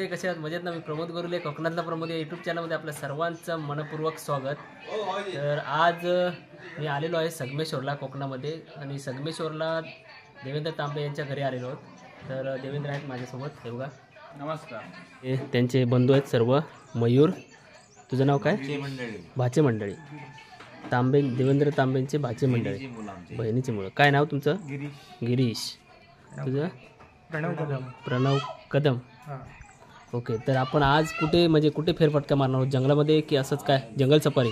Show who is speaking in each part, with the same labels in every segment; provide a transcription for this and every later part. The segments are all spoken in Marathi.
Speaker 1: मंडळी कसे आहात? मजेत ना? मी प्रमोद गुरुले, कोकणातला प्रमोद या यूट्यूब चॅनलमध्ये आपलं सर्वांचं मनपूर्वक स्वागत. तर आज मी आलेलो आहे संगमेश्वरला कोकणामध्ये, आणि संगमेश्वरला देवेंद्र तांबे यांच्या घरी आलेलो आहोत. तर देवेंद्र आहेत माझ्यासोबत. हे बघा,
Speaker 2: नमस्कार.
Speaker 1: हे त्यांचे बंधू आहेत सर्व. मयूर, तुझं नाव काय? भाचे मंडळी तांबे, देवेंद्र तांबेंचे भाचे मंडळी, बहिणीचे मुलं. काय नाव तुमचं? गिरीश. तुझं? प्रणव कदम. ओके. तर आपण आज कुठे, म्हणजे कुठे फेरफटका मारणार आहोत? जंगलामध्ये की असंच काय जंगल सफारी?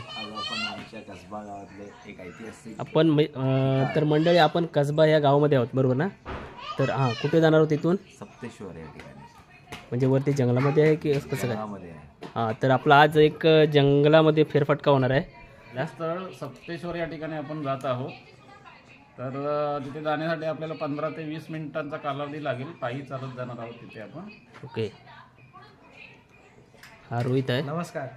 Speaker 1: आपण तर मंडळी आपण कसबा या गावामध्ये आहोत, बरोबर ना? तर हां, कुठे जाणार आहोत इथून?
Speaker 2: सप्तेश्वर या ठिकाणी.
Speaker 1: म्हणजे वरती जंगलामध्ये आहे की कसं काय?
Speaker 2: आहे.
Speaker 1: हां, तर आपला आज एक जंगलामध्ये फेरफटका होणार आहे.
Speaker 2: स्थळ सप्तेश्वर या ठिकाणी आपण जात आहोत. तर तिथे जाण्यासाठी आपल्याला 15 ते 20 मिनिटांचा कालावधी लागेल. पायी चालत जाणार आहोत तिथे आपण.
Speaker 1: ओके. हा रोहित आहे.
Speaker 3: नमस्कार.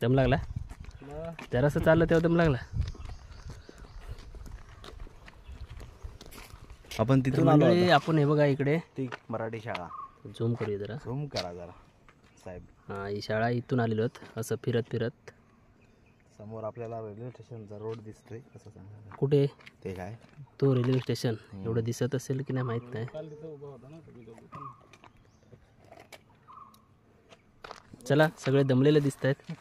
Speaker 1: दम लागला जरासं चाललं तेव्हा दम लागला.
Speaker 2: आपण
Speaker 1: तिथून आलो. आपण हे बघा इकडे
Speaker 2: ती मराठी शाळा.
Speaker 1: झूम करूया जरा.
Speaker 2: झूम करा जरा साहेब.
Speaker 1: हां, ही शाळा इथून आलेलो आहोत असं फिरत फिरत.
Speaker 2: समोर आपल्याला रेल्वे स्टेशनचा रोड दिसतोय. कसं सांगा?
Speaker 1: कुठे
Speaker 2: ते काय
Speaker 1: तो रेल्वे स्टेशन? एवढं दिसत असेल की नाही माहीत नाही. चला, सगळे दमलेले दिसत आहेत.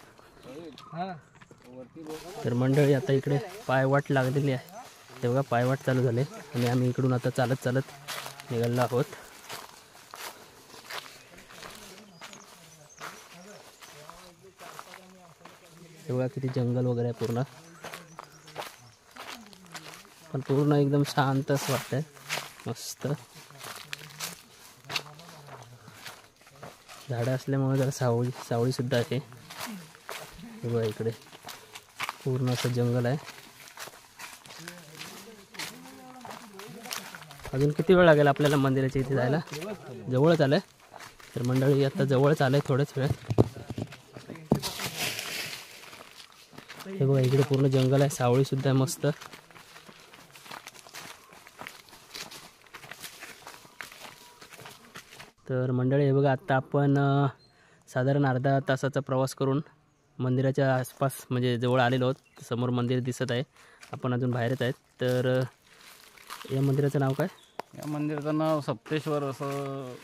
Speaker 1: तर मंडळी आता इकडे पायवाट लागलेली आहे. ते बघा, पायवाट चालू झाले आणि आम्ही इकडून आता चालत चालत निघालो आहोत. हे बघा किती जंगल वगैरे आहे पूर्ण, पण पूर्ण एकदम शांत असं वाटतंय. मस्त झाडं असल्यामुळे जरा सावळी सुद्धा आहे. हे बघा इकडे पूर्ण असं जंगल आहे. अजून किती वेळ लागेल आपल्याला मंदिराच्या इथे जायला? जवळच आलंय. तर मंडळी आता जवळच आलंय थोड्याच वेळ. हे बघा इकडे पूर्ण जंगल आहे, सावळी सुद्धा आहे मस्त. तर मंडळी हे बघा, आता आपण साधारण अर्धा तासाचा प्रवास करून मंदिराच्या आसपास म्हणजे जवळ आलेलो आहोत. समोर मंदिर दिसत आहे, आपण अजून बाहेरच आहेत. तर या मंदिराचं नाव काय?
Speaker 2: या मंदिराचं नाव सप्तेश्वर असं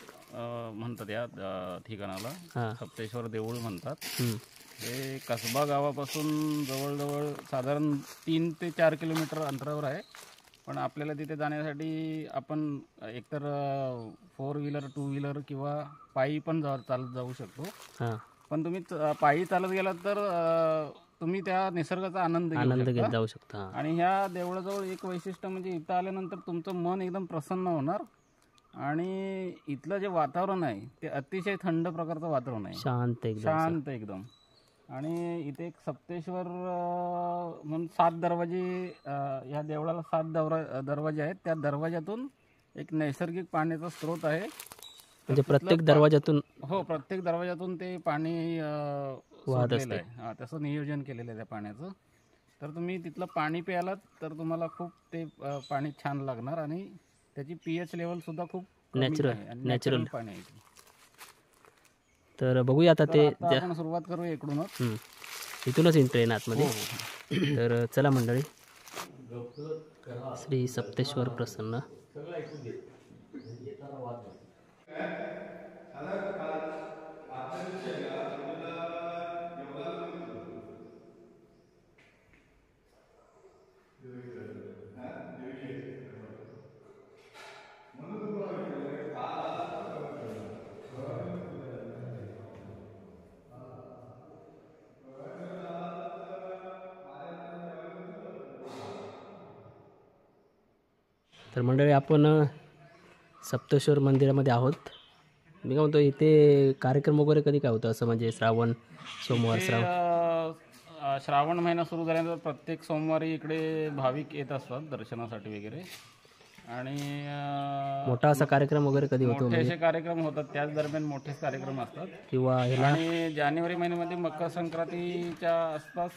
Speaker 2: म्हणतात. या ठिकाणाला
Speaker 1: हां,
Speaker 2: सप्तेश्वर देऊळ म्हणतात. हे कसबा गावापासून जवळजवळ साधारण 3 ते 4 किलोमीटर अंतरावर आहे. पण आपल्याला तिथे जाण्यासाठी आपण एकतर 4 व्हीलर, 2 व्हीलर किंवा पायी पण चालत जाऊ शकतो.
Speaker 1: हां,
Speaker 2: पण तुम्ही पायी चालत गेलात तर तुम्ही त्या निसर्गाचा आनंद
Speaker 1: घेत जाऊ शकता.
Speaker 2: आणि ह्या देवळाजवळ एक वैशिष्ट्य म्हणजे इथं आल्यानंतर तुमचं मन एकदम प्रसन्न होणार. आणि इथलं जे वातावरण आहे ते अतिशय थंड प्रकारचं वातावरण आहे, शांत एकदम. आणि इथे एक सप्तेश्वर म्हणून 7 दरवाजे, ह्या देवळाला 7 दरवाजे आहेत. त्या दरवाज्यातून एक नैसर्गिक पाण्याचा स्रोत आहे.
Speaker 1: म्हणजे प्रत्येक दरवाजातून?
Speaker 2: हो, प्रत्येक दरवाजातून ते पाणी वाहत असते. हां, तसं नियोजन केलेलं आहे त्या पाण्याचं. तर तुम्ही तिथलं पाणी प्यायलात तर तुम्हाला खूप ते पाणी छान लागणार. आणि त्याची pH लेवल सुद्धा खूप नॅचरल पाणी आहे.
Speaker 1: तर बघूया आता ते
Speaker 2: आपण सुरुवात करूया इकडूनच.
Speaker 1: इथूनच ट्रेन आतमध्ये. तर चला मंडळी, श्री सप्तेश्वर प्रसन्न. तर मंडळी आपण सप्तेश्वर मंदिरामध्ये आहोत. मी काय म्हणतो, इथे कार्यक्रम वगैरे कधी काय होतं असं, म्हणजे श्रावण सोमवार?
Speaker 2: श्रावण महिना सुरू झाल्यानंतर प्रत्येक सोमवारी इकडे भाविक येत असतात दर्शनासाठी वगैरे. आणि
Speaker 1: मोठा असा कार्यक्रम वगैरे कधी होतो
Speaker 2: मोठे असे कार्यक्रम होतात, त्याच दरम्यान मोठेच कार्यक्रम असतात.
Speaker 1: किंवा ह्याला
Speaker 2: आणि जानेवारी महिन्यामध्ये मकर संक्रांतीच्या आसपास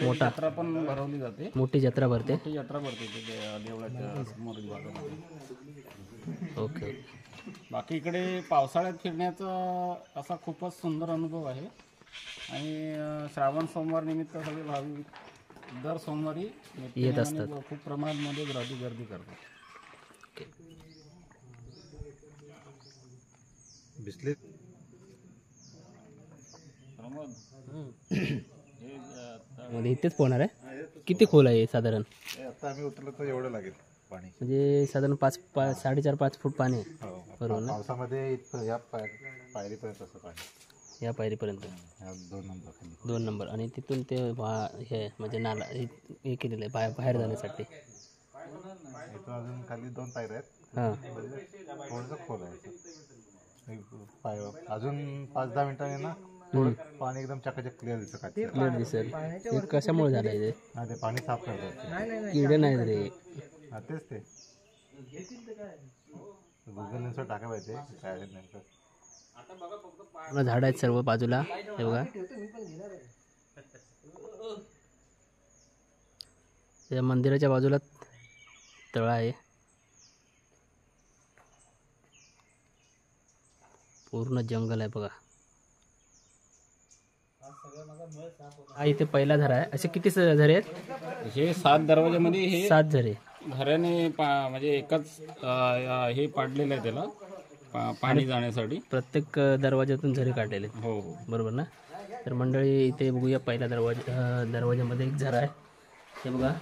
Speaker 2: मोठा जत्रा पण भरवली जाते.
Speaker 1: मोठी जत्रा भरते.
Speaker 2: मोठी जत्रा भरते तिथे देवळाच्या समोरील भागामध्ये.
Speaker 1: ओके.
Speaker 2: बाकी इकडे पावसाळ्यात फिरण्याचा असा खूपच सुंदर अनुभव आहे. आणि श्रावण सोमवार निमित्त सगळे भाविक दर सोमवारी
Speaker 1: येत असतात.
Speaker 2: खूप प्रमाणामध्ये गर्दी करतात.
Speaker 3: बिस्लेत
Speaker 1: मध्ये इथेच पोहणार आहे. किती खोल आहे साधारण?
Speaker 3: आता आम्ही उतरलो तर एवढं लागेल पाणी.
Speaker 1: म्हणजे साधारण 5.5 फूट पाणी आहे. बरोबर ना?
Speaker 3: पावसामध्ये या पायरीपर्यंत असं पाणी,
Speaker 1: या पायरीपर्यंत. 2 नंबर. आणि तिथून ते हे म्हणजे नाला हे केलेलं आहे बाहेर जाण्यासाठी.
Speaker 3: इथून अजून खाली 2 पायऱ्या आहेत.
Speaker 1: हां.
Speaker 3: थोडंसं खोल आहे. अजून 5-10 मिनिटांनी ना थोडं पाणी एकदम चकाचक क्लिअर दिसतं.
Speaker 1: क्लिअर दिसेल. ते कशामुळे झालं आहे ते?
Speaker 3: हा, ते पाणी साफ करतात.
Speaker 1: किडे नाही रे.
Speaker 3: हा, तेच ते गुगल न्यूजवर टाका पाहिजे काय आहे नेमकं.
Speaker 1: झाड आहेत सर्व बाजूला. हे बघा, या मंदिराच्या बाजूला तळ आहे. पूर्ण जंगल आहे बघा. हा इथे पहिला झरा आहे. असे किती झरे आहेत?
Speaker 2: हे 7 दरवाजामध्ये हे
Speaker 1: 7 झरे
Speaker 2: झऱ्याने म्हणजे एकच हे पाडलेलं आहे त्याला पाणी जाण्यासाठी.
Speaker 1: प्रत्येक दरवाजातून झरे काढलेले आहेत.
Speaker 2: हो हो,
Speaker 1: बरोबर ना? तर मंडळी इथे बघूया. पहिल्या दरवाजामध्ये एक झरा आहे. हे बघा,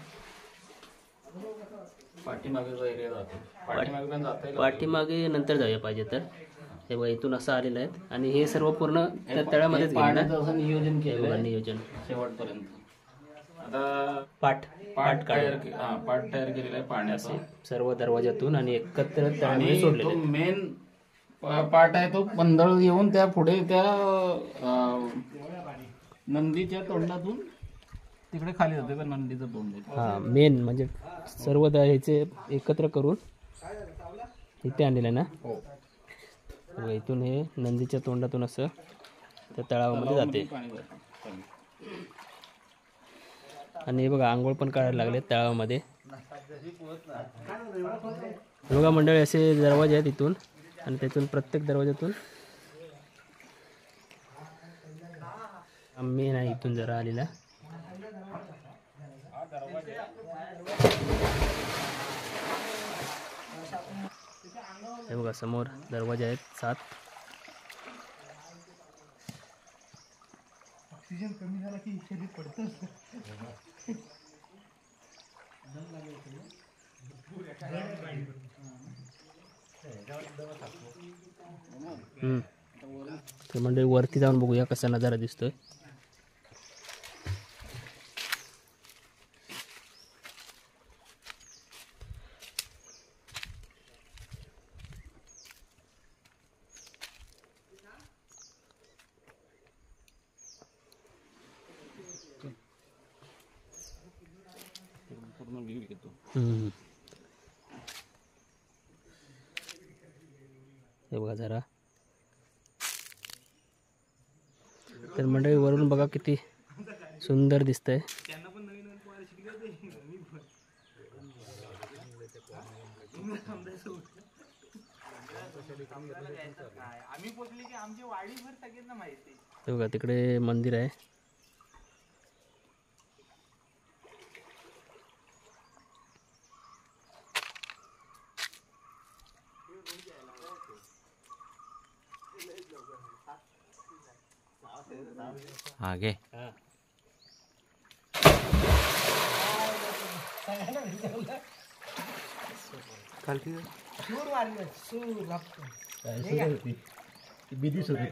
Speaker 2: पाठीमागेचा एरिया जातो.
Speaker 1: पाठीमागे नंतर जाऊया पाहिजे तर. हे बघा, इथून असं आलेलं आहे. आणि हे सर्व पूर्ण त्या तळ्यामध्येच
Speaker 2: पाण्याचं असं नियोजन केलं
Speaker 1: नियोजन
Speaker 2: शेवटपर्यंत. आता
Speaker 1: पाठ
Speaker 2: तयार केलेला आहे पाण्याचा
Speaker 1: सर्व दरवाजातून आणि एकत्र तळ्यामध्ये सोडलेले.
Speaker 2: मेन पार्ट आहे तो पंधळ येऊन त्या पुढे त्या नंदीच्या तोंडातून तिकडे खाली जाते का नंदीचं तोंड.
Speaker 1: हा, मेन म्हणजे सर्व ह्याचे एकत्र करून इथे आणलेलं आहे ना. इथून हे नंदीच्या तोंडातून असं त्या तळावामध्ये जाते. आणि हे बघा, आंघोळ पण काढायला लागले तळावामध्ये. बघा मंडळी, असे दरवाजे आहेत इथून. आणि त्यातून प्रत्येक दरवाजातून मेन आहे इथून जरा आलेला. हे बघा, समोर दरवाजे आहेत 7. ऑक्सिजन कमी झाला की शरीर पडतं. तर म्हणजे वरती जाऊन बघूया कसा नजारा दिसतोय. हे बघा जरा. तर मंडळी, वरून बघा किती सुंदर दिसतंय. हे बघा, तिकडे मंदिर आहे.
Speaker 4: आगे
Speaker 1: बिदी सुरू.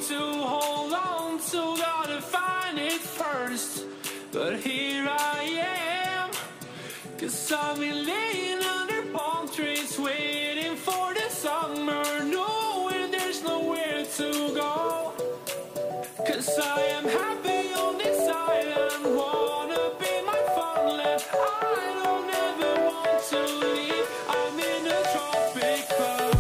Speaker 4: to hold on to, gotta find it first. But here I am, 'cause I've been laying under palm trees, waiting for the summer, knowing there's nowhere to go. 'Cause I am happy on this island, wanna be my farmland. I don't ever want to leave, I'm in a tropic club.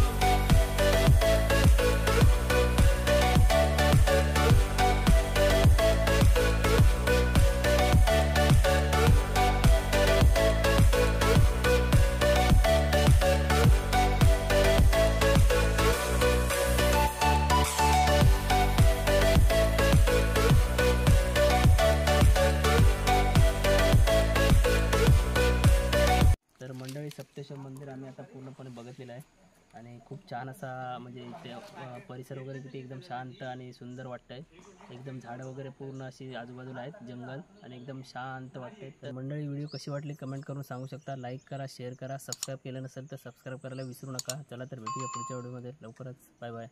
Speaker 1: तर मंडळी, सप्तेश्वर मंदिर आम्ही आता पूर्णपणे बघितलेलं आहे आणि खूप छान असा म्हणजे इथे परिसर वगैरे किती एकदम शांत आणि सुंदर वाटतंय. एकदम झाडं वगैरे पूर्ण अशी आजूबाजूला आहेत, जंगल, आणि एकदम शांत वाटते. तर मंडळी, व्हिडिओ कशी वाटली कमेंट करून सांगू शकता. लाईक करा, शेअर करा, सबस्क्राईब केलं नसेल तर सबस्क्राईब करायला विसरू नका. चला तर भेटूया पुढच्या व्हिडिओमध्ये लवकरच. Bye bye.